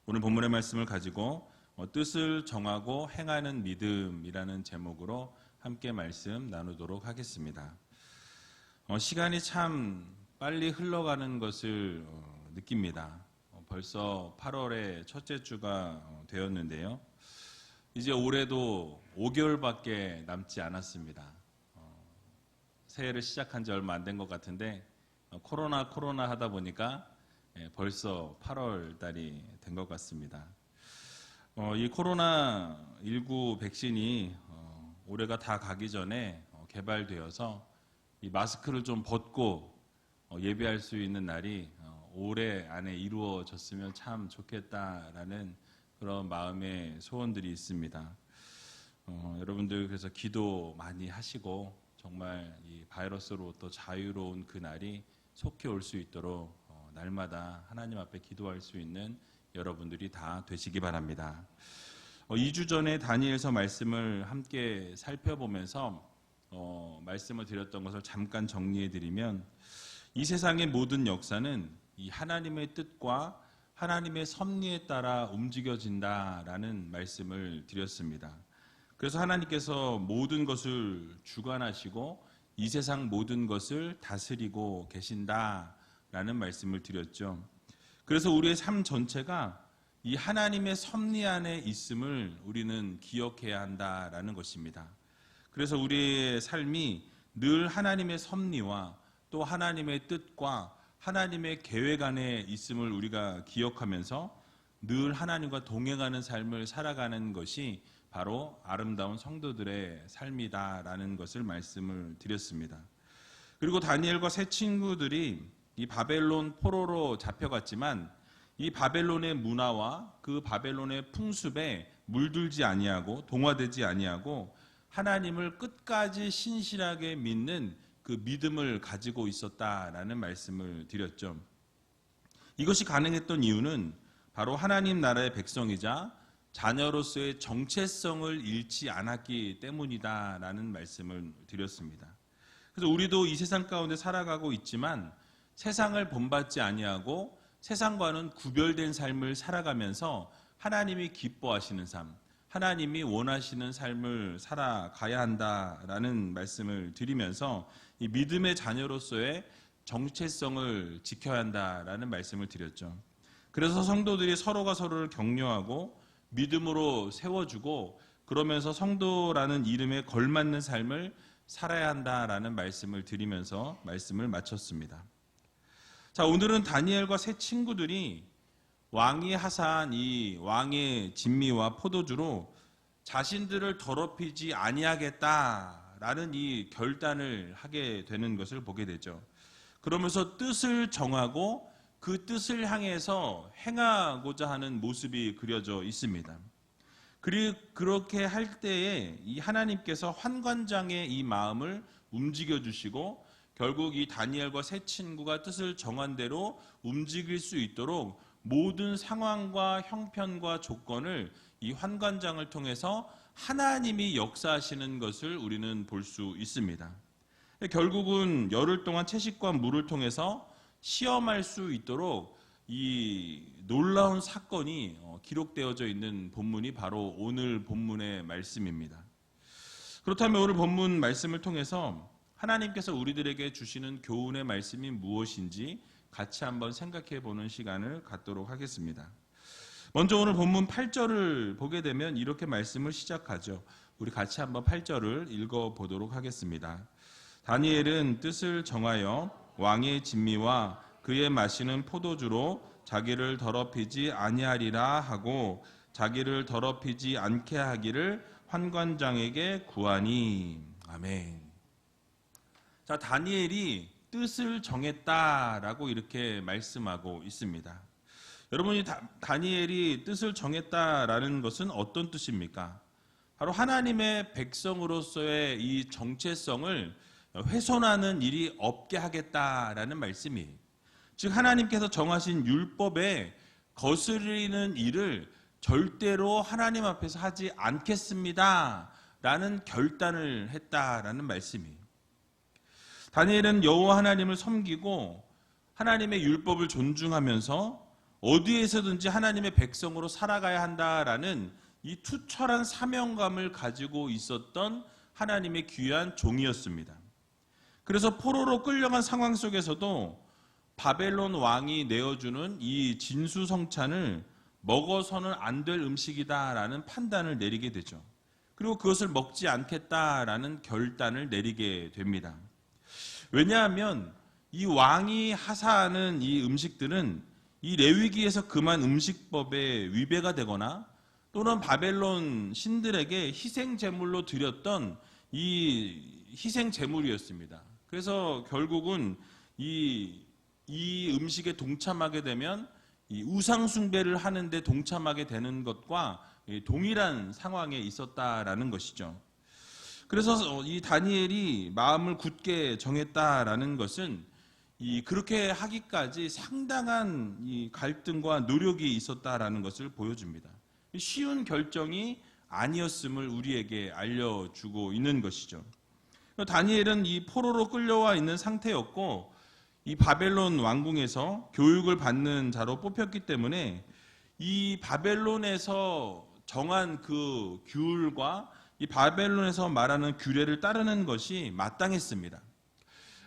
오늘 본문의 말씀을 가지고 뜻을 정하고 행하는 믿음이라는 제목으로 함께 말씀 나누도록 하겠습니다. 시간이 참 빨리 흘러가는 것을 느낍니다. 벌써 8월의 첫째 주가 되었는데요. 이제 올해도 5개월밖에 남지 않았습니다. 새해를 시작한 지 얼마 안 된 것 같은데 코로나 하다 보니까 벌써 8월 달이 된 것 같습니다. 이 코로나19 백신이 올해가 다 가기 전에 개발되어서 이 마스크를 좀 벗고 예배할 수 있는 날이 올해 안에 이루어졌으면 참 좋겠다라는 그런 마음의 소원들이 있습니다. 여러분들 그래서 기도 많이 하시고 정말 이 바이러스로부터 자유로운 그 날이 속히 올 수 있도록 날마다 하나님 앞에 기도할 수 있는 여러분들이 다 되시기 바랍니다. 2주 전에 다니엘서 말씀을 함께 살펴보면서 말씀을 드렸던 것을 잠깐 정리해 드리면 이 세상의 모든 역사는 이 하나님의 뜻과 하나님의 섭리에 따라 움직여진다라는 말씀을 드렸습니다. 그래서 하나님께서 모든 것을 주관하시고 이 세상 모든 것을 다스리고 계신다라는 말씀을 드렸죠. 그래서 우리의 삶 전체가 이 하나님의 섭리 안에 있음을 우리는 기억해야 한다라는 것입니다. 그래서 우리의 삶이 늘 하나님의 섭리와 또 하나님의 뜻과 하나님의 계획 안에 있음을 우리가 기억하면서 늘 하나님과 동행하는 삶을 살아가는 것이 바로 아름다운 성도들의 삶이다라는 것을 말씀을 드렸습니다. 그리고 다니엘과 세 친구들이 이 바벨론 포로로 잡혀갔지만 이 바벨론의 문화와 그 바벨론의 풍습에 물들지 아니하고 동화되지 아니하고 하나님을 끝까지 신실하게 믿는 그 믿음을 가지고 있었다라는 말씀을 드렸죠. 이것이 가능했던 이유는 바로 하나님 나라의 백성이자 자녀로서의 정체성을 잃지 않았기 때문이다라는 말씀을 드렸습니다. 그래서 우리도 이 세상 가운데 살아가고 있지만 세상을 본받지 아니하고 세상과는 구별된 삶을 살아가면서 하나님이 기뻐하시는 삶, 하나님이 원하시는 삶을 살아가야 한다라는 말씀을 드리면서 이 믿음의 자녀로서의 정체성을 지켜야 한다라는 말씀을 드렸죠. 그래서 성도들이 서로가 서로를 격려하고 믿음으로 세워주고 그러면서 성도라는 이름에 걸맞는 삶을 살아야 한다라는 말씀을 드리면서 말씀을 마쳤습니다. 자, 오늘은 다니엘과 세 친구들이 왕이 하사한 이 왕의 진미와 포도주로 자신들을 더럽히지 아니하겠다라는 이 결단을 하게 되는 것을 보게 되죠. 그러면서 뜻을 정하고 그 뜻을 향해서 행하고자 하는 모습이 그려져 있습니다. 그리고 그렇게 할 때에 이 하나님께서 환관장의 이 마음을 움직여 주시고 결국 이 다니엘과 세 친구가 뜻을 정한 대로 움직일 수 있도록 모든 상황과 형편과 조건을 이 환관장을 통해서 하나님이 역사하시는 것을 우리는 볼 수 있습니다. 결국은 열흘 동안 채식과 물을 통해서 시험할 수 있도록 이 놀라운 사건이 기록되어져 있는 본문이 바로 오늘 본문의 말씀입니다. 그렇다면 오늘 본문 말씀을 통해서 하나님께서 우리들에게 주시는 교훈의 말씀이 무엇인지 같이 한번 생각해 보는 시간을 갖도록 하겠습니다. 먼저 오늘 본문 8절을 보게 되면 이렇게 말씀을 시작하죠. 우리 같이 한번 8절을 읽어보도록 하겠습니다. 다니엘은 뜻을 정하여 왕의 진미와 그의 마시는 포도주로 자기를 더럽히지 아니하리라 하고 자기를 더럽히지 않게 하기를 환관장에게 구하니. 아멘. 자, 다니엘이 뜻을 정했다라고 이렇게 말씀하고 있습니다. 여러분이 다니엘이 뜻을 정했다라는 것은 어떤 뜻입니까? 바로 하나님의 백성으로서의 이 정체성을 훼손하는 일이 없게 하겠다라는 말씀이에요. 즉 하나님께서 정하신 율법에 거스르는 일을 절대로 하나님 앞에서 하지 않겠습니다 라는 결단을 했다라는 말씀이에요. 다니엘은 여호와 하나님을 섬기고 하나님의 율법을 존중하면서 어디에서든지 하나님의 백성으로 살아가야 한다라는 이 투철한 사명감을 가지고 있었던 하나님의 귀한 종이었습니다. 그래서 포로로 끌려간 상황 속에서도 바벨론 왕이 내어주는 이 진수성찬을 먹어서는 안 될 음식이다라는 판단을 내리게 되죠. 그리고 그것을 먹지 않겠다라는 결단을 내리게 됩니다. 왜냐하면 이 왕이 하사하는 이 음식들은 이 레위기에서 금한 음식법에 위배가 되거나 또는 바벨론 신들에게 희생 제물로 드렸던 이 희생 제물이었습니다. 그래서 결국은 이 음식에 동참하게 되면 이 우상 숭배를 하는데 동참하게 되는 것과 동일한 상황에 있었다라는 것이죠. 그래서 이 다니엘이 마음을 굳게 정했다라는 것은 그렇게 하기까지 상당한 이 갈등과 노력이 있었다라는 것을 보여줍니다. 쉬운 결정이 아니었음을 우리에게 알려주고 있는 것이죠. 다니엘은 이 포로로 끌려와 있는 상태였고 이 바벨론 왕궁에서 교육을 받는 자로 뽑혔기 때문에 이 바벨론에서 정한 그 규율과 이 바벨론에서 말하는 규례를 따르는 것이 마땅했습니다.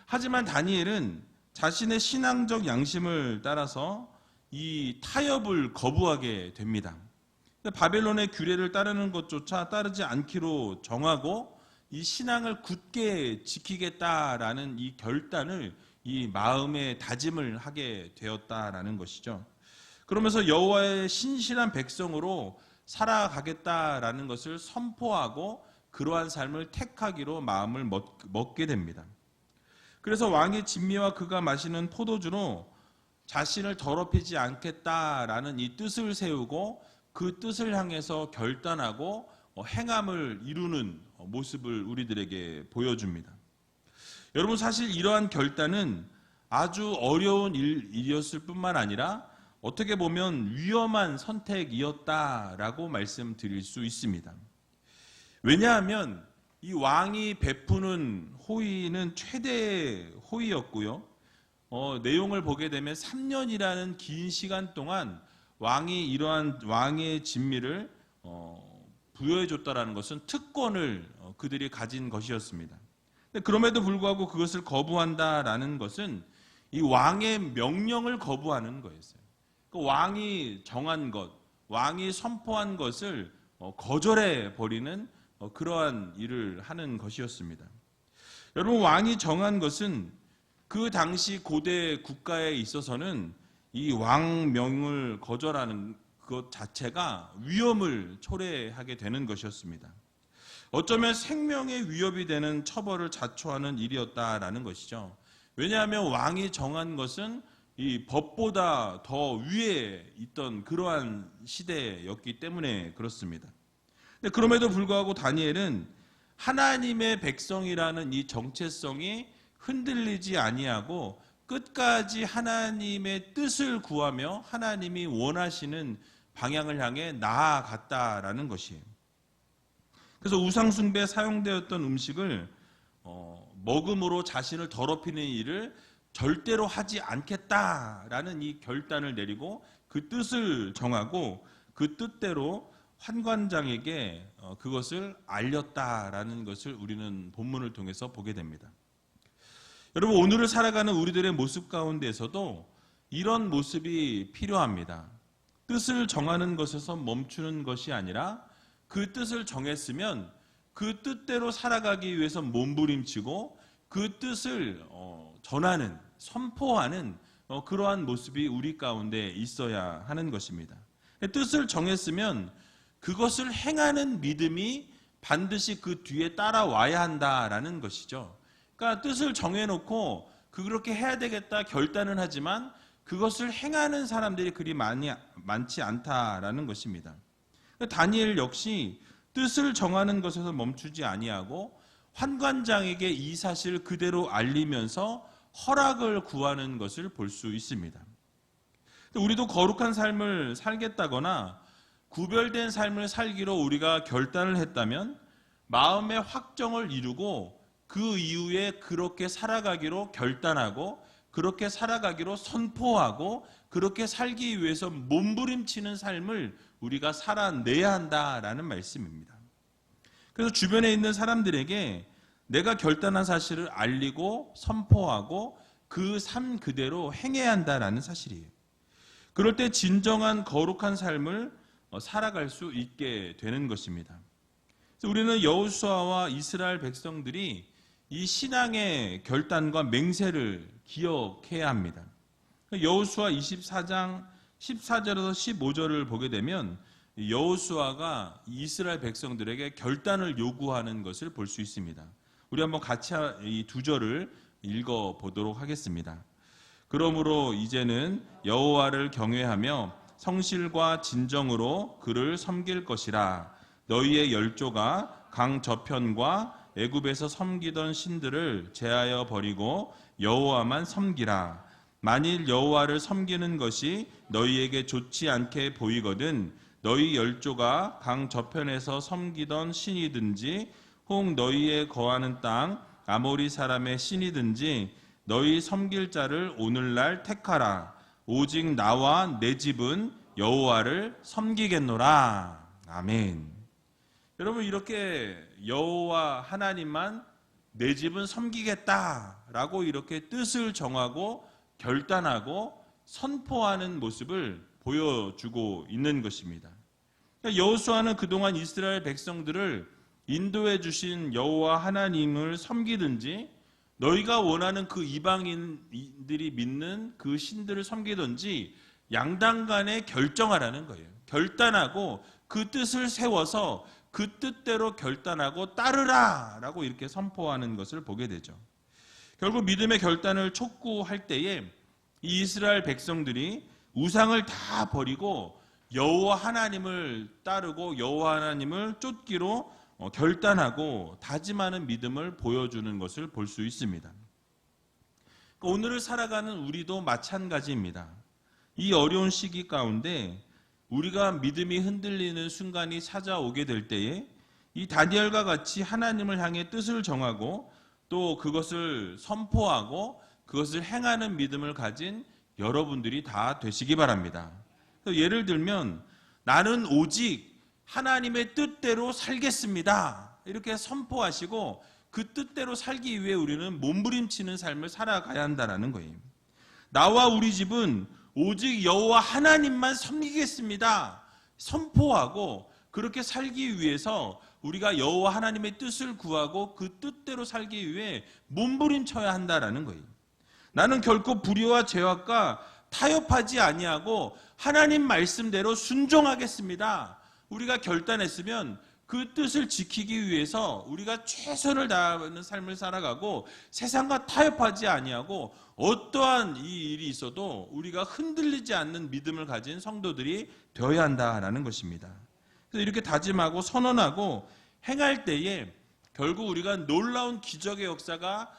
하지만 다니엘은 자신의 신앙적 양심을 따라서 이 타협을 거부하게 됩니다. 바벨론의 규례를 따르는 것조차 따르지 않기로 정하고 이 신앙을 굳게 지키겠다라는 이 결단을 이 마음의 다짐을 하게 되었다라는 것이죠. 그러면서 여호와의 신실한 백성으로 살아가겠다라는 것을 선포하고 그러한 삶을 택하기로 마음을 먹게 됩니다. 그래서 왕의 진미와 그가 마시는 포도주로 자신을 더럽히지 않겠다라는 이 뜻을 세우고 그 뜻을 향해서 결단하고 행함을 이루는 모습을 우리들에게 보여줍니다. 여러분, 사실 이러한 결단은 아주 어려운 일이었을 뿐만 아니라 어떻게 보면 위험한 선택이었다라고 말씀드릴 수 있습니다. 왜냐하면 이 왕이 베푸는 호의는 최대의 호의였고요. 내용을 보게 되면 3년이라는 긴 시간 동안 왕이 이러한 왕의 진미를 부여해 줬다라는 것은 특권을 그들이 가진 것이었습니다. 그럼에도 불구하고 그것을 거부한다라는 것은 이 왕의 명령을 거부하는 거였어요. 그 왕이 정한 것, 왕이 선포한 것을 거절해 버리는 그러한 일을 하는 것이었습니다. 여러분, 왕이 정한 것은 그 당시 고대 국가에 있어서는 이 왕명을 거절하는 것 자체가 위험을 초래하게 되는 것이었습니다. 어쩌면 생명의 위협이 되는 처벌을 자초하는 일이었다라는 것이죠. 왜냐하면 왕이 정한 것은 이 법보다 더 위에 있던 그러한 시대였기 때문에 그렇습니다. 근데 그럼에도 불구하고 다니엘은 하나님의 백성이라는 이 정체성이 흔들리지 아니하고 끝까지 하나님의 뜻을 구하며 하나님이 원하시는 방향을 향해 나아갔다라는 것이에요. 그래서 우상숭배에 사용되었던 음식을 먹음으로 자신을 더럽히는 일을 절대로 하지 않겠다라는 이 결단을 내리고 그 뜻을 정하고 그 뜻대로 환관장에게 그것을 알렸다라는 것을 우리는 본문을 통해서 보게 됩니다. 여러분, 오늘을 살아가는 우리들의 모습 가운데에서도 이런 모습이 필요합니다. 뜻을 정하는 것에서 멈추는 것이 아니라 그 뜻을 정했으면 그 뜻대로 살아가기 위해서 몸부림치고 그 뜻을 전하는, 선포하는 그러한 모습이 우리 가운데 있어야 하는 것입니다. 뜻을 정했으면 그것을 행하는 믿음이 반드시 그 뒤에 따라와야 한다라는 것이죠. 그러니까 뜻을 정해놓고 그렇게 해야 되겠다 결단은 하지만 그것을 행하는 사람들이 그리 많지 않다라는 것입니다. 다니엘 역시 뜻을 정하는 것에서 멈추지 아니하고 환관장에게 이 사실을 그대로 알리면서 허락을 구하는 것을 볼 수 있습니다. 우리도 거룩한 삶을 살겠다거나 구별된 삶을 살기로 우리가 결단을 했다면 마음의 확정을 이루고 그 이후에 그렇게 살아가기로 결단하고 그렇게 살아가기로 선포하고 그렇게 살기 위해서 몸부림치는 삶을 우리가 살아내야 한다라는 말씀입니다. 그래서 주변에 있는 사람들에게 내가 결단한 사실을 알리고 선포하고 그 삶 그대로 행해야 한다라는 사실이에요. 그럴 때 진정한 거룩한 삶을 살아갈 수 있게 되는 것입니다. 그래서 우리는 여호수아와 이스라엘 백성들이 이 신앙의 결단과 맹세를 기억해야 합니다. 여호수아 24장 14절에서 15절을 보게 되면 여호수아가 이스라엘 백성들에게 결단을 요구하는 것을 볼 수 있습니다. 우리 한번 같이 이 두 절을 읽어보도록 하겠습니다. 그러므로 이제는 여호와를 경외하며 성실과 진정으로 그를 섬길 것이라. 너희의 열조가 강 저편과 애굽에서 섬기던 신들을 제하여 버리고 여호와만 섬기라. 만일 여호와를 섬기는 것이 너희에게 좋지 않게 보이거든 너희 열조가 강 저편에서 섬기던 신이든지 혹 너희의 거하는 땅 아모리 사람의 신이든지 너희 섬길 자를 오늘날 택하라. 오직 나와 내 집은 여호와를 섬기겠노라. 아멘. 여러분, 이렇게 여호와 하나님만 내 집은 섬기겠다라고 이렇게 뜻을 정하고 결단하고 선포하는 모습을 보여주고 있는 것입니다. 여호수아는 그동안 이스라엘 백성들을 인도해 주신 여호와 하나님을 섬기든지 너희가 원하는 그 이방인들이 믿는 그 신들을 섬기든지 양당 간에 결정하라는 거예요. 결단하고 그 뜻을 세워서 그 뜻대로 결단하고 따르라 라고 이렇게 선포하는 것을 보게 되죠. 결국 믿음의 결단을 촉구할 때에 이 이스라엘 백성들이 우상을 다 버리고 여호와 하나님을 따르고 여호와 하나님을 쫓기로 결단하고 다짐하는 믿음을 보여주는 것을 볼 수 있습니다. 오늘을 살아가는 우리도 마찬가지입니다. 이 어려운 시기 가운데 우리가 믿음이 흔들리는 순간이 찾아오게 될 때에 이 다니엘과 같이 하나님을 향해 뜻을 정하고 또 그것을 선포하고 그것을 행하는 믿음을 가진 여러분들이 다 되시기 바랍니다. 예를 들면 나는 오직 하나님의 뜻대로 살겠습니다. 이렇게 선포하시고 그 뜻대로 살기 위해 우리는 몸부림치는 삶을 살아가야 한다는 거예요. 나와 우리 집은 오직 여호와 하나님만 섬기겠습니다. 선포하고 그렇게 살기 위해서 우리가 여호와 하나님의 뜻을 구하고 그 뜻대로 살기 위해 몸부림쳐야 한다는 거예요. 나는 결코 불의와 죄악과 타협하지 아니하고 하나님 말씀대로 순종하겠습니다. 우리가 결단했으면 그 뜻을 지키기 위해서 우리가 최선을 다하는 삶을 살아가고 세상과 타협하지 아니하고 어떠한 이 일이 있어도 우리가 흔들리지 않는 믿음을 가진 성도들이 되어야 한다라는 것입니다. 그래서 이렇게 다짐하고 선언하고 행할 때에 결국 우리가 놀라운 기적의 역사가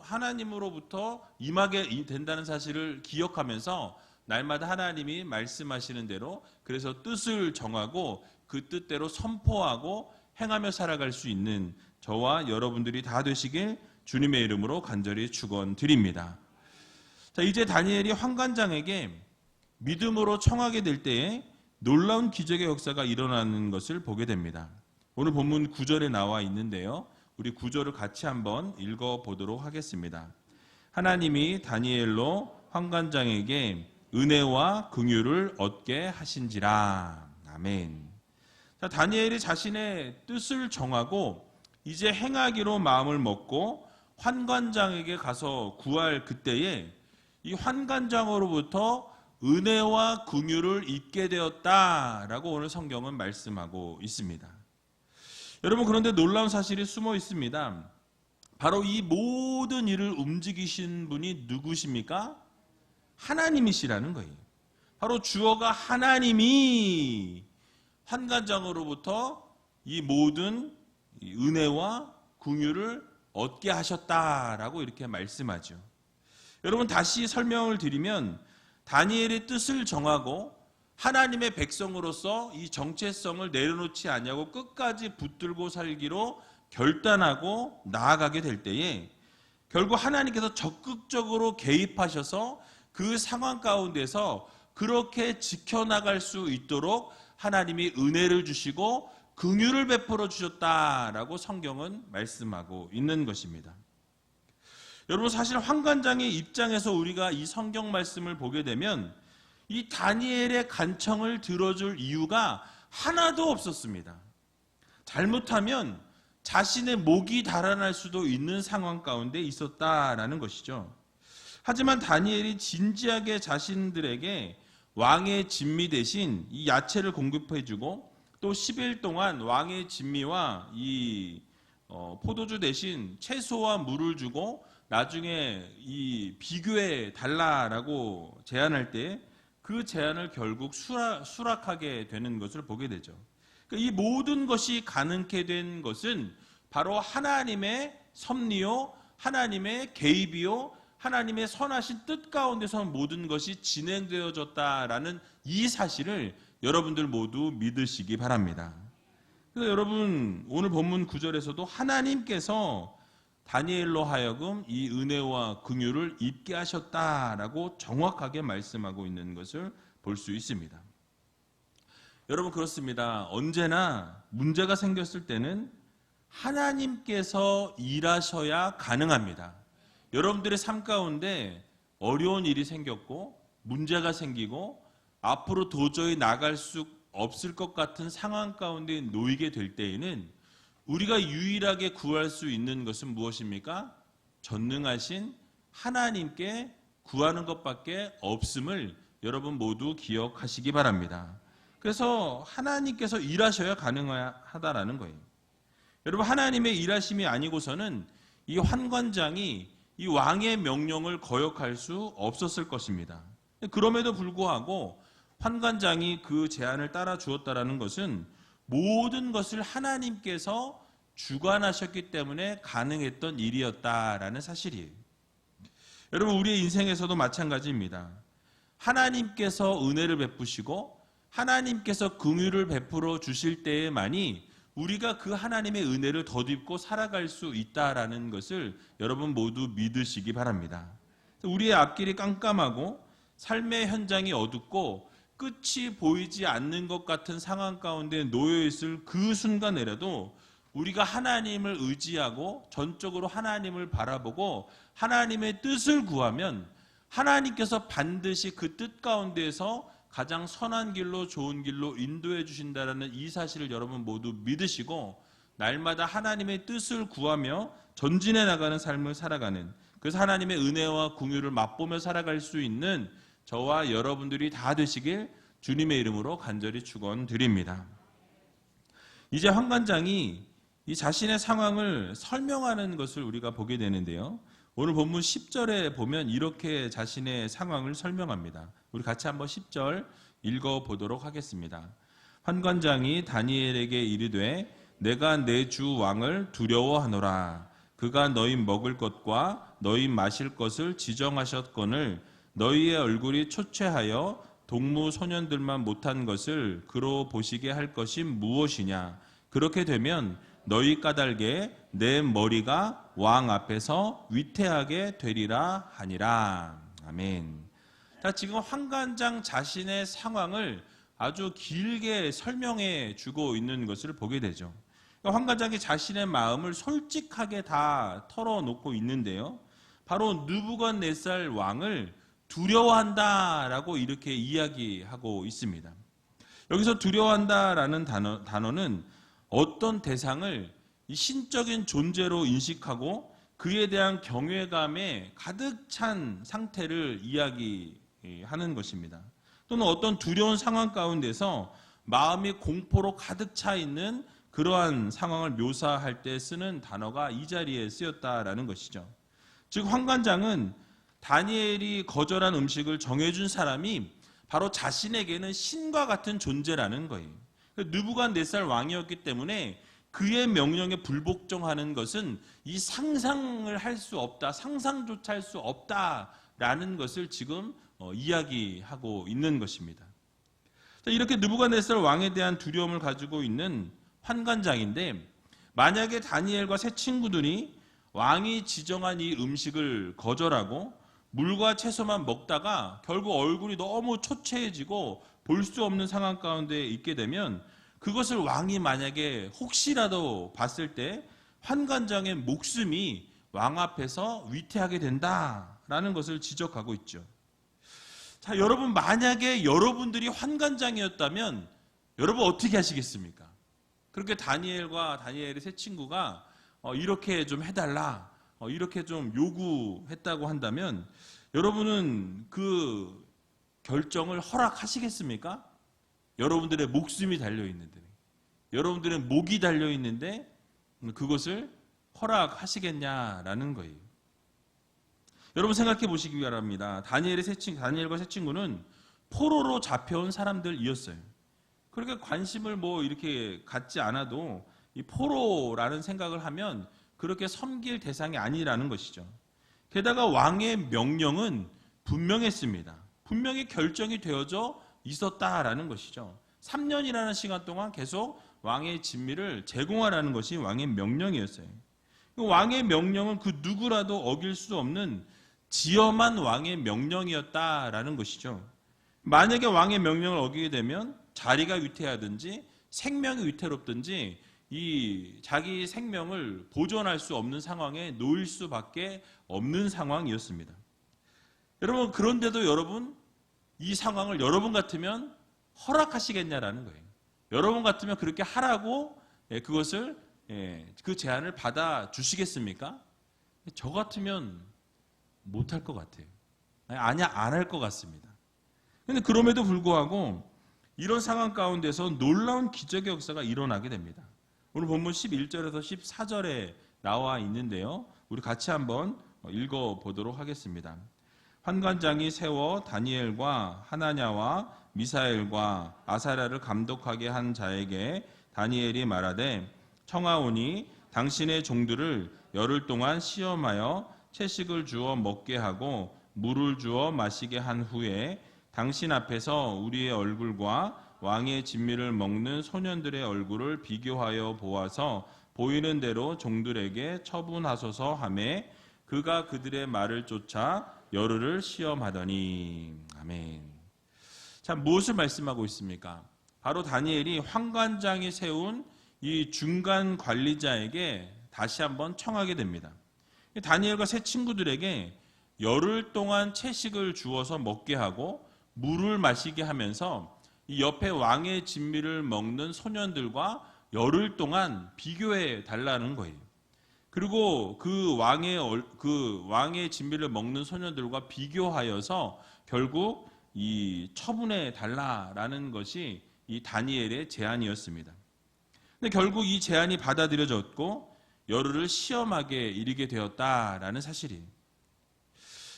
하나님으로부터 임하게 된다는 사실을 기억하면서 날마다 하나님이 말씀하시는 대로 그래서 뜻을 정하고 그 뜻대로 선포하고 행하며 살아갈 수 있는 저와 여러분들이 다 되시길 주님의 이름으로 간절히 축원드립니다. 자, 이제 다니엘이 환관장에게 믿음으로 청하게 될 때에 놀라운 기적의 역사가 일어나는 것을 보게 됩니다. 오늘 본문 9절에 나와 있는데요. 우리 9절을 같이 한번 읽어보도록 하겠습니다. 하나님이 다니엘로 환관장에게 은혜와 긍휼을 얻게 하신지라. 아멘. 자, 다니엘이 자신의 뜻을 정하고 이제 행하기로 마음을 먹고 환관장에게 가서 구할 그때에 이 환관장으로부터 은혜와 긍휼을 잊게 되었다라고 오늘 성경은 말씀하고 있습니다. 여러분, 그런데 놀라운 사실이 숨어 있습니다. 바로 이 모든 일을 움직이신 분이 누구십니까? 하나님이시라는 거예요. 바로 주어가 하나님이 환관장으로부터 이 모든 은혜와 긍휼을 얻게 하셨다라고 이렇게 말씀하죠. 여러분, 다시 설명을 드리면 다니엘의 뜻을 정하고 하나님의 백성으로서 이 정체성을 내려놓지 아니하고 끝까지 붙들고 살기로 결단하고 나아가게 될 때에 결국 하나님께서 적극적으로 개입하셔서 그 상황 가운데서 그렇게 지켜나갈 수 있도록 하나님이 은혜를 주시고 긍휼을 베풀어 주셨다라고 성경은 말씀하고 있는 것입니다. 여러분, 사실 환관장의 입장에서 우리가 이 성경 말씀을 보게 되면 이 다니엘의 간청을 들어줄 이유가 하나도 없었습니다. 잘못하면 자신의 목이 달아날 수도 있는 상황 가운데 있었다라는 것이죠. 하지만 다니엘이 진지하게 자신들에게 왕의 진미 대신 이 야채를 공급해주고 또 10일 동안 왕의 진미와 이 포도주 대신 채소와 물을 주고 나중에 이 비교해 달라라고 제안할 때 그 제안을 결국 수락하게 되는 것을 보게 되죠. 이 모든 것이 가능케 된 것은 바로 하나님의 섭리요, 하나님의 개입이요, 하나님의 선하신 뜻 가운데서 모든 것이 진행되어졌다라는 이 사실을 여러분들 모두 믿으시기 바랍니다. 그래서 여러분, 오늘 본문 9절에서도 하나님께서 다니엘로 하여금 이 은혜와 긍휼을 입게 하셨다라고 정확하게 말씀하고 있는 것을 볼 수 있습니다. 여러분, 그렇습니다. 언제나 문제가 생겼을 때는 하나님께서 일하셔야 가능합니다. 여러분들의 삶 가운데 어려운 일이 생겼고 문제가 생기고 앞으로 도저히 나갈 수 없을 것 같은 상황 가운데 놓이게 될 때에는 우리가 유일하게 구할 수 있는 것은 무엇입니까? 전능하신 하나님께 구하는 것밖에 없음을 여러분 모두 기억하시기 바랍니다. 그래서 하나님께서 일하셔야 가능하다라는 거예요. 여러분, 하나님의 일하심이 아니고서는 이 환관장이 이 왕의 명령을 거역할 수 없었을 것입니다. 그럼에도 불구하고 환관장이 그 제안을 따라 주었다라는 것은 모든 것을 하나님께서 주관하셨기 때문에 가능했던 일이었다라는 사실이에요. 여러분, 우리의 인생에서도 마찬가지입니다. 하나님께서 은혜를 베푸시고 하나님께서 긍휼을 베풀어 주실 때에만이 우리가 그 하나님의 은혜를 덧입고 살아갈 수 있다라는 것을 여러분 모두 믿으시기 바랍니다. 우리의 앞길이 깜깜하고 삶의 현장이 어둡고 끝이 보이지 않는 것 같은 상황 가운데 놓여있을 그 순간에라도 우리가 하나님을 의지하고 전적으로 하나님을 바라보고 하나님의 뜻을 구하면 하나님께서 반드시 그 뜻 가운데에서 가장 선한 길로 좋은 길로 인도해 주신다는 이 사실을 여러분 모두 믿으시고 날마다 하나님의 뜻을 구하며 전진해 나가는 삶을 살아가는, 그래서 하나님의 은혜와 긍휼을 맛보며 살아갈 수 있는 저와 여러분들이 다 되시길 주님의 이름으로 간절히 축원드립니다. 이제 환관장이 이 자신의 상황을 설명하는 것을 우리가 보게 되는데요. 오늘 본문 10절에 보면 이렇게 자신의 상황을 설명합니다. 우리 같이 한번 10절 읽어보도록 하겠습니다. 환관장이 다니엘에게 이르되 내가 내 주 왕을 두려워하노라. 그가 너희 먹을 것과 너희 마실 것을 지정하셨거늘 너희의 얼굴이 초췌하여 동무 소년들만 못한 것을 그로 보시게 할 것이 무엇이냐. 그렇게 되면 너희 까닭에 내 머리가 왕 앞에서 위태하게 되리라 하니라. 아멘. 자, 지금 환관장 자신의 상황을 아주 길게 설명해 주고 있는 것을 보게 되죠. 환관장이 자신의 마음을 솔직하게 다 털어놓고 있는데요. 바로 느부갓네살 왕을 두려워한다라고 이렇게 이야기하고 있습니다. 여기서 두려워한다라는 단어는 어떤 대상을 신적인 존재로 인식하고 그에 대한 경외감에 가득 찬 상태를 이야기하는 것입니다. 또는 어떤 두려운 상황 가운데서 마음이 공포로 가득 차 있는 그러한 상황을 묘사할 때 쓰는 단어가 이 자리에 쓰였다라는 것이죠. 즉 환관장은 다니엘이 거절한 음식을 정해준 사람이 바로 자신에게는 신과 같은 존재라는 거예요. 느부갓네살 왕이었기 때문에 그의 명령에 불복종하는 것은 이 상상을 할 수 없다, 상상조차 할 수 없다라는 것을 지금 이야기하고 있는 것입니다. 이렇게 느부갓네살 왕에 대한 두려움을 가지고 있는 환관장인데, 만약에 다니엘과 세 친구들이 왕이 지정한 이 음식을 거절하고 물과 채소만 먹다가 결국 얼굴이 너무 초췌해지고 볼 수 없는 상황 가운데 있게 되면 그것을 왕이 만약에 혹시라도 봤을 때 환관장의 목숨이 왕 앞에서 위태하게 된다라는 것을 지적하고 있죠. 자, 여러분, 만약에 여러분들이 환관장이었다면 여러분 어떻게 하시겠습니까? 그렇게 다니엘의 세 친구가 이렇게 좀 해달라, 이렇게 좀 요구했다고 한다면 여러분은 그 결정을 허락하시겠습니까? 여러분들의 목숨이 달려있는데, 여러분들의 목이 달려있는데 그것을 허락하시겠냐라는 거예요. 여러분 생각해 보시기 바랍니다. 다니엘과 세 친구는 포로로 잡혀온 사람들이었어요. 그렇게 관심을 이렇게 갖지 않아도 이 포로라는 생각을 하면 그렇게 섬길 대상이 아니라는 것이죠. 게다가 왕의 명령은 분명했습니다. 분명히 결정이 되어져 있었다라는 것이죠. 3년이라는 시간 동안 계속 왕의 진미를 제공하라는 것이 왕의 명령이었어요. 왕의 명령은 그 누구라도 어길 수 없는 지엄한 왕의 명령이었다라는 것이죠. 만약에 왕의 명령을 어기게 되면 자리가 위태하든지 생명이 위태롭든지 이 자기 생명을 보존할 수 없는 상황에 놓일 수밖에 없는 상황이었습니다. 여러분, 그런데도 여러분, 이 상황을 여러분 같으면 허락하시겠냐라는 거예요. 여러분 같으면 그렇게 하라고 그것을 그 제안을 받아 주시겠습니까? 저 같으면 못할 것 같아요. 아니야, 안 할 것 같습니다. 그런데 그럼에도 불구하고 이런 상황 가운데서 놀라운 기적의 역사가 일어나게 됩니다. 오늘 본문 11절에서 14절에 나와 있는데요. 우리 같이 한번 읽어보도록 하겠습니다. 환관장이 세워 다니엘과 하나냐와 미사엘과 아사랴를 감독하게 한 자에게 다니엘이 말하되 청하오니 당신의 종들을 열흘 동안 시험하여 채식을 주어 먹게 하고 물을 주어 마시게 한 후에 당신 앞에서 우리의 얼굴과 왕의 진미를 먹는 소년들의 얼굴을 비교하여 보아서 보이는 대로 종들에게 처분하소서 하매 그가 그들의 말을 쫓아 열흘을 시험하더니. 아멘. 자, 무엇을 말씀하고 있습니까? 바로 다니엘이 환관장이 세운 이 중간 관리자에게 다시 한번 청하게 됩니다. 다니엘과 세 친구들에게 열흘 동안 채식을 주어서 먹게 하고 물을 마시게 하면서 이 옆에 왕의 진미를 먹는 소년들과 열흘 동안 비교해 달라는 거예요. 그리고 그 왕의 진미를 먹는 소년들과 비교하여서 결국 이 처분해 달라라는 것이 이 다니엘의 제안이었습니다. 근데 결국 이 제안이 받아들여졌고 열흘을 시험하게 이르게 되었다라는 사실이에요.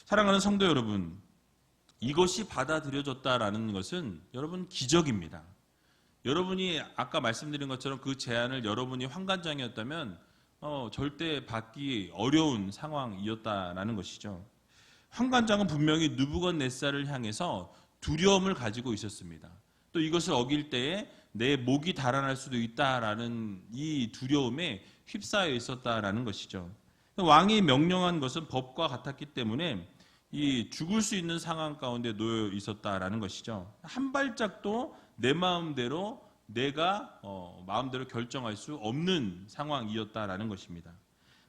사랑하는 성도 여러분, 이것이 받아들여졌다라는 것은 여러분 기적입니다. 여러분이 아까 말씀드린 것처럼 그 제안을 여러분이 환관장이었다면 절대 받기 어려운 상황이었다라는 것이죠. 환관장은 분명히 느부갓네살을 향해서 두려움을 가지고 있었습니다. 또 이것을 어길 때에 내 목이 달아날 수도 있다라는 이 두려움에 휩싸여 있었다라는 것이죠. 왕이 명령한 것은 법과 같았기 때문에 이 죽을 수 있는 상황 가운데 놓여 있었다라는 것이죠. 한 발짝도 내 마음대로 내가 마음대로 결정할 수 없는 상황이었다라는 것입니다.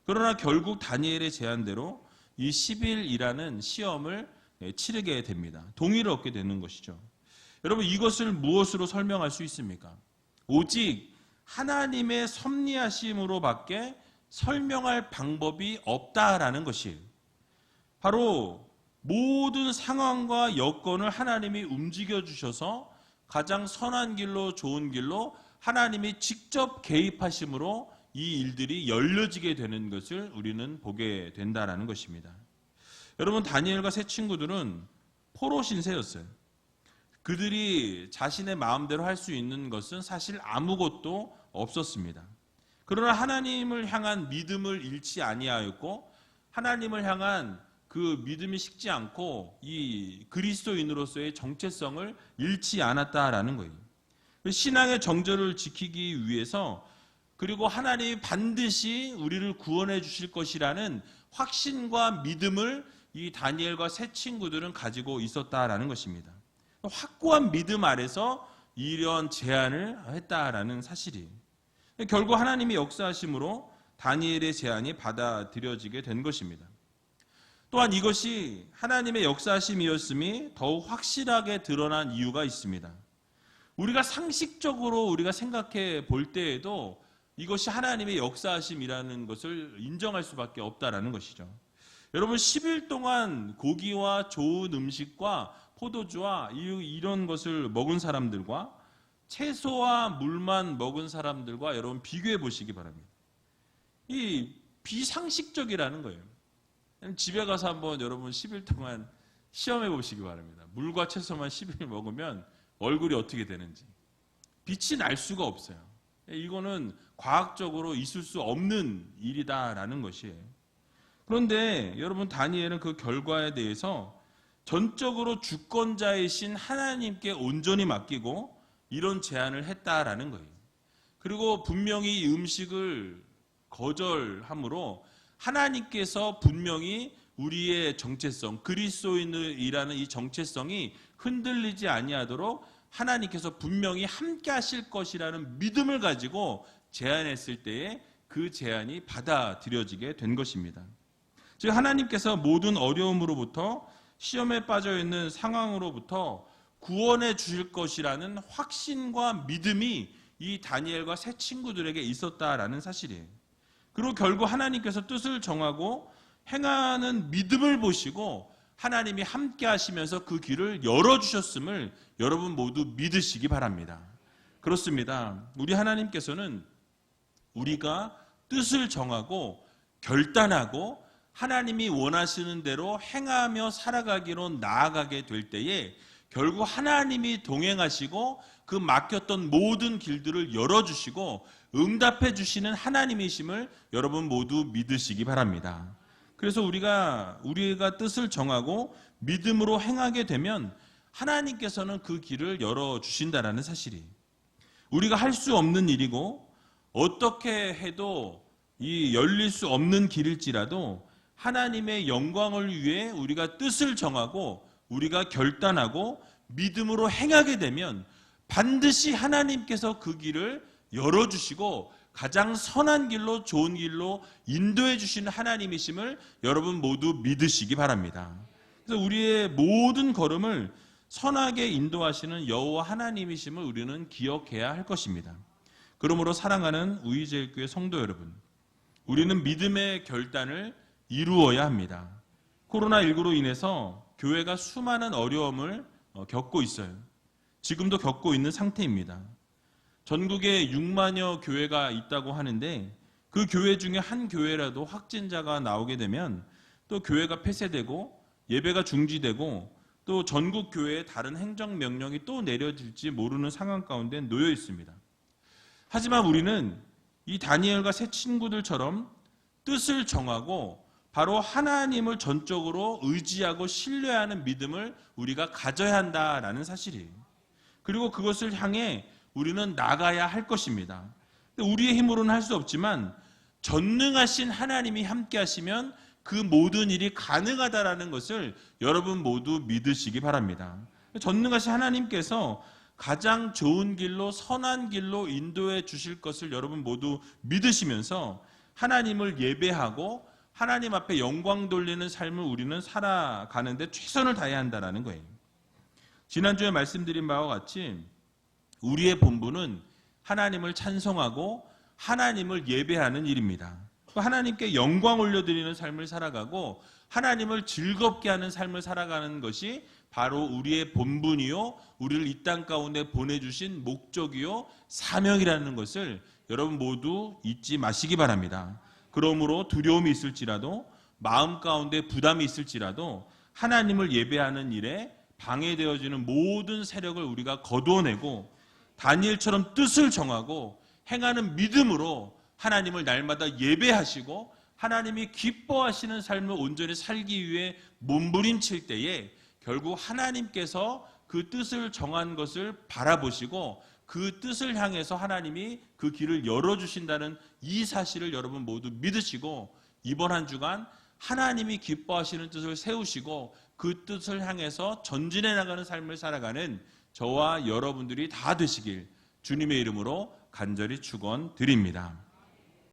그러나 결국 다니엘의 제안대로 이 10일이라는 시험을 치르게 됩니다. 동의를 얻게 되는 것이죠. 여러분, 이것을 무엇으로 설명할 수 있습니까? 오직 하나님의 섭리하심으로밖에 설명할 방법이 없다라는 것이에요. 바로 모든 상황과 여건을 하나님이 움직여 주셔서 가장 선한 길로 좋은 길로 하나님이 직접 개입하심으로 이 일들이 열려지게 되는 것을 우리는 보게 된다라는 것입니다. 여러분, 다니엘과 세 친구들은 포로 신세였어요. 그들이 자신의 마음대로 할 수 있는 것은 사실 아무것도 없었습니다. 그러나 하나님을 향한 믿음을 잃지 아니하였고 하나님을 향한 그 믿음이 식지 않고 이 그리스도인으로서의 정체성을 잃지 않았다라는 거예요. 신앙의 정절을 지키기 위해서 그리고 하나님이 반드시 우리를 구원해 주실 것이라는 확신과 믿음을 이 다니엘과 세 친구들은 가지고 있었다라는 것입니다. 확고한 믿음 아래서 이런 제안을 했다라는 사실이에요. 결국 하나님의 역사하심으로 다니엘의 제안이 받아들여지게 된 것입니다. 또한 이것이 하나님의 역사하심이었음이 더욱 확실하게 드러난 이유가 있습니다. 우리가 상식적으로 우리가 생각해 볼 때에도 이것이 하나님의 역사하심이라는 것을 인정할 수밖에 없다라는 것이죠. 여러분 10일 동안 고기와 좋은 음식과 포도주와 이런 것을 먹은 사람들과 채소와 물만 먹은 사람들과 여러분 비교해 보시기 바랍니다. 이 비상식적이라는 거예요. 집에 가서 한번 여러분 10일 동안 시험해 보시기 바랍니다. 물과 채소만 10일 먹으면 얼굴이 어떻게 되는지. 빛이 날 수가 없어요. 이거는 과학적으로 있을 수 없는 일이다라는 것이에요. 그런데 여러분 다니엘은 그 결과에 대해서 전적으로 주권자이신 하나님께 온전히 맡기고 이런 제안을 했다라는 거예요. 그리고 분명히 이 음식을 거절함으로 하나님께서 분명히 우리의 정체성, 그리스도인이라는 이 정체성이 흔들리지 아니하도록 하나님께서 분명히 함께 하실 것이라는 믿음을 가지고 제안했을 때에 그 제안이 받아들여지게 된 것입니다. 즉 하나님께서 모든 어려움으로부터 시험에 빠져 있는 상황으로부터 구원해 주실 것이라는 확신과 믿음이 이 다니엘과 세 친구들에게 있었다라는 사실이에요. 그리고 결국 하나님께서 뜻을 정하고 행하는 믿음을 보시고 하나님이 함께 하시면서 그 길을 열어주셨음을 여러분 모두 믿으시기 바랍니다. 그렇습니다. 우리 하나님께서는 우리가 뜻을 정하고 결단하고 하나님이 원하시는 대로 행하며 살아가기로 나아가게 될 때에 결국 하나님이 동행하시고 그 막혔던 모든 길들을 열어주시고 응답해 주시는 하나님이심을 여러분 모두 믿으시기 바랍니다. 그래서 우리가 뜻을 정하고 믿음으로 행하게 되면 하나님께서는 그 길을 열어주신다라는 사실이 우리가 할 수 없는 일이고 어떻게 해도 이 열릴 수 없는 길일지라도 하나님의 영광을 위해 우리가 뜻을 정하고 우리가 결단하고 믿음으로 행하게 되면 반드시 하나님께서 그 길을 열어주시고 가장 선한 길로 좋은 길로 인도해 주시는 하나님이심을 여러분 모두 믿으시기 바랍니다. 그래서 우리의 모든 걸음을 선하게 인도하시는 여호와 하나님이심을 우리는 기억해야 할 것입니다. 그러므로 사랑하는 우리제일교회 성도 여러분, 우리는 믿음의 결단을 이루어야 합니다. 코로나19로 인해서 교회가 수많은 어려움을 겪고 있어요. 지금도 겪고 있는 상태입니다. 전국에 6만여 교회가 있다고 하는데 그 교회 중에 한 교회라도 확진자가 나오게 되면 또 교회가 폐쇄되고 예배가 중지되고 또 전국 교회에 다른 행정명령이 또 내려질지 모르는 상황 가운데 놓여 있습니다. 하지만 우리는 이 다니엘과 세 친구들처럼 뜻을 정하고 바로 하나님을 전적으로 의지하고 신뢰하는 믿음을 우리가 가져야 한다라는 사실이에요. 그리고 그것을 향해 우리는 나가야 할 것입니다. 우리의 힘으로는 할 수 없지만 전능하신 하나님이 함께 하시면 그 모든 일이 가능하다라는 것을 여러분 모두 믿으시기 바랍니다. 전능하신 하나님께서 가장 좋은 길로 선한 길로 인도해 주실 것을 여러분 모두 믿으시면서 하나님을 예배하고 하나님 앞에 영광 돌리는 삶을 우리는 살아가는데 최선을 다해야 한다는 거예요. 지난주에 말씀드린 바와 같이 우리의 본분은 하나님을 찬송하고 하나님을 예배하는 일입니다. 하나님께 영광 올려드리는 삶을 살아가고 하나님을 즐겁게 하는 삶을 살아가는 것이 바로 우리의 본분이요 우리를 이 땅 가운데 보내주신 목적이요 사명이라는 것을 여러분 모두 잊지 마시기 바랍니다. 그러므로 두려움이 있을지라도 마음 가운데 부담이 있을지라도 하나님을 예배하는 일에 방해되어지는 모든 세력을 우리가 거두어내고 다니엘처럼 뜻을 정하고 행하는 믿음으로 하나님을 날마다 예배하시고 하나님이 기뻐하시는 삶을 온전히 살기 위해 몸부림칠 때에 결국 하나님께서 그 뜻을 정한 것을 바라보시고 그 뜻을 향해서 하나님이 그 길을 열어주신다는 이 사실을 여러분 모두 믿으시고 이번 한 주간 하나님이 기뻐하시는 뜻을 세우시고 그 뜻을 향해서 전진해 나가는 삶을 살아가는 저와 여러분들이 다 되시길 주님의 이름으로 간절히 축원드립니다.